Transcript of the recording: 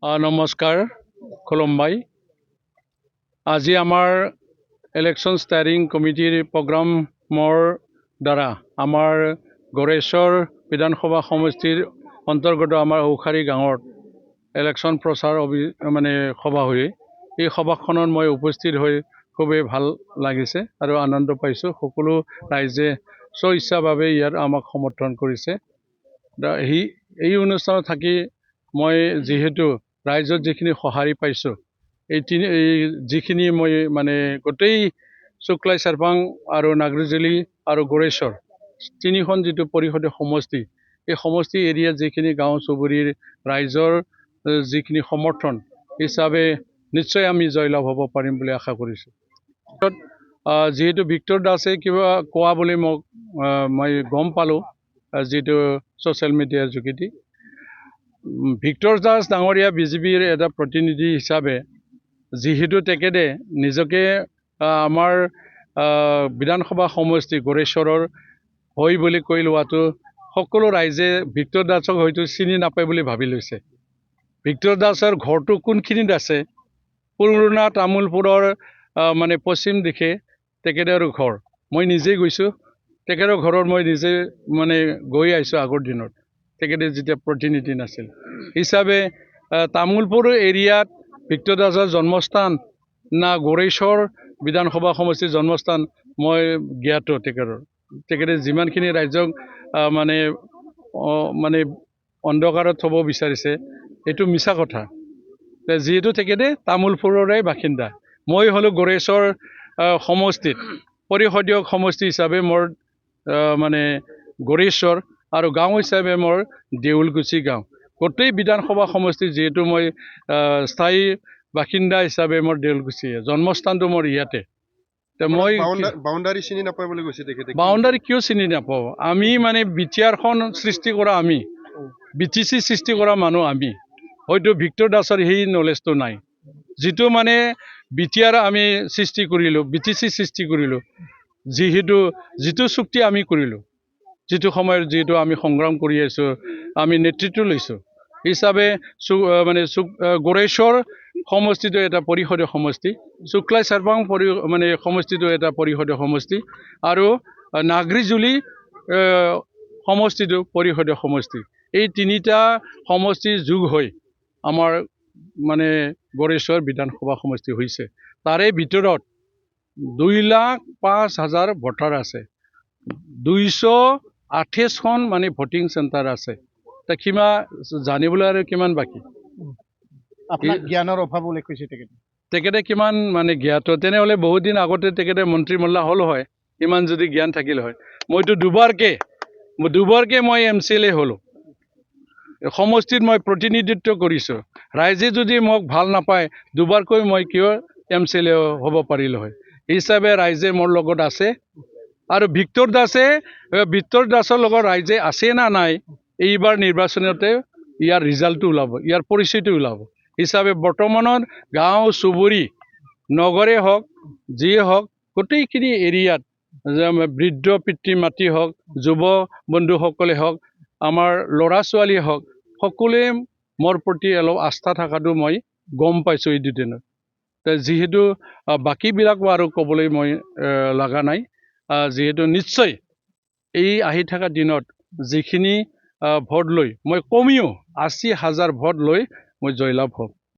নমস্কাৰ খুলুমবাই আজি আমাৰ ইলেকশ্যন ষ্টাৰিং কমিটিৰ প্ৰগ্ৰামৰ দ্বাৰা আমাৰ গড়েশ্বৰ বিধানসভা সমষ্টিৰ অন্তৰ্গত আমাৰ ঔখাৰী গাঁৱত ইলেকশ্যন প্ৰচাৰ সভা হৈ এই সভাখনত মই উপস্থিত হৈ খুবেই ভাল লাগিছে আৰু আনন্দ পাইছোঁ। সকলো ৰাইজে স্বইচ্ছাভাৱে ইয়াত আমাক সমৰ্থন কৰিছে। এই অনুষ্ঠানত থাকি মই যিহেতু ৰাইজৰ যিখিনি সঁহাৰি পাইছোঁ এই যিখিনি মই গোটেই শুক্লাই চাৰপাং আৰু নাগৰিজুলি আৰু গড়েশ্বৰ তিনিখন যিটো পৰিষদীয় সমষ্টি এই সমষ্টি এৰিয়াত যিখিনি গাঁও চুবুৰীৰ ৰাইজৰ যিখিনি সমৰ্থন হিচাপে নিশ্চয় আমি জয়লাভ হ'ব পাৰিম বুলি আশা কৰিছোঁ। যিহেতু ভিক্টৰ দাসে কিবা কোৱা বুলি মই গম পালোঁ যিটো ছ'চিয়েল মিডিয়াৰ যোগেদি। ভিক্টৰ দাস ডাঙৰীয়া বিজেপিৰ এটা প্ৰতিনিধি হিচাপে যিহেতু তেখেতে নিজকে আমাৰ বিধানসভা সমষ্টি গড়েশ্বৰৰ হয় বুলি কৈ লোৱাটো সকলো ৰাইজে ভিক্টৰ দাসক হয়তো চিনি নাপায় বুলি ভাবি লৈছে। ভিক্টৰ দাসৰ ঘৰটো কোনখিনিত আছে? পুৰণা তামোলপুৰৰ পশ্চিম দিশে তেখেতৰ ঘৰ। মই নিজেই গৈছোঁ তেখেতৰ ঘৰত, মই নিজে গৈ আহিছোঁ আগৰ দিনত তেখেতে যেতিয়া প্ৰতিনিধি নাছিল হিচাপে। তামোলপুৰ এৰিয়াত ভিক্টৰ দাসৰ জন্মস্থান না গড়েশ্বৰ বিধানসভা সমষ্টিৰ জন্মস্থান মই জ্ঞাত। তেখেতে যিমানখিনি ৰাইজক অন্ধকাৰত থ'ব বিচাৰিছে এইটো মিছা কথা। যিহেতু তেখেতে তামোলপুৰৰে বাসিন্দা, মই হ'লোঁ গড়েশ্বৰ সমষ্টিত পৰিষদীয় সমষ্টি হিচাপে মোৰ গড়েশ্বৰ আৰু গাঁও হিচাপে মোৰ দেউলকুচি গাঁও। গোটেই বিধানসভা সমষ্টিত যিহেতু মই স্থায়ী বাসিন্দা হিচাপে মোৰ দেউলকুচি, জন্মস্থানটো মোৰ ইয়াতে। মই বাউণ্ডাৰী চিনি নাপায় বুলি কৈছে তেখেতে। বাউণ্ডাৰী কিয় চিনি নাপাওঁ? আমি বিটিআৰখন সৃষ্টি কৰা, আমি BTC সৃষ্টি কৰা মানুহ আমি। হয়তো ভিক্টৰ দাসৰ সেই নলেজটো নাই। যিটো BTR আমি সৃষ্টি কৰিলোঁ, BTC সৃষ্টি কৰিলোঁ, যিটো চুক্তি আমি কৰিলোঁ, যিটো সময়ত যিহেতু আমি সংগ্ৰাম কৰি আছোঁ, আমি নেতৃত্ব লৈছোঁ হিচাপে গড়েশ্বৰ সমষ্টিটো এটা পৰিষদীয় সমষ্টি, শুক্লাই চাৰপাং সমষ্টিটো এটা পৰিষদীয় সমষ্টি আৰু নাগৰিজুলি সমষ্টিটো পৰিষদীয় সমষ্টি। এই তিনিটা সমষ্টি যোগ হৈ আমাৰ গড়েশ্বৰ বিধানসভা সমষ্টি হৈছে। তাৰে ভিতৰত 2,05,000 ভোটাৰ আছে, 228খন ভোটিং চেণ্টাৰ আছে। জানিবলৈ আৰু কিমান বাকী? আপোনাৰ জ্ঞানৰ অভাৱ বুলি কৈছে তেখেতে কিমান জ্ঞাত? তেনেহ'লে বহুত দিন আগতে তেখেতে মন্ত্ৰীমল্লা হ'ল হয়, ইমান যদি জ্ঞান থাকিল হয়। মইতো দুবাৰকে মই MCLA হ'লোঁ, সমষ্টিত মই প্ৰতিনিধিত্ব কৰিছোঁ। ৰাইজে যদি মোক ভাল নাপায় দুবাৰকৈ মই কিয় MCLA হ'ব পাৰিলোঁ হয়? হিচাপে ৰাইজে মোৰ লগত আছে আৰু ভিক্টৰ দাসৰ লগত ৰাইজে আছে না নাই এইবাৰ নিৰ্বাচনতে ইয়াৰ ৰিজাল্টটো ওলাব, ইয়াৰ পৰিচয়টো ওলাব। হিচাপে বৰ্তমানত গাঁও চুবুৰী নগৰে হওক যিয়ে হওক গোটেইখিনি এৰিয়াত বৃদ্ধ পিতৃ মাতৃ হওক, যুৱ বন্ধুসকলে হওক, আমাৰ ল'ৰা ছোৱালীয়ে হওক, সকলোৱে মোৰ প্ৰতি অলপ আস্থা থকাটো মই গম পাইছোঁ এই দুদিনত। যিহেতু বাকীবিলাকো আৰু ক'বলৈ মই লগা নাই। যিহেতু নিশ্চয় এই আহি থকা দিনত যিখিনি ভোট লৈ মই কমেও 80,000 ভোট লৈ মই জয়লাভ হ'ম।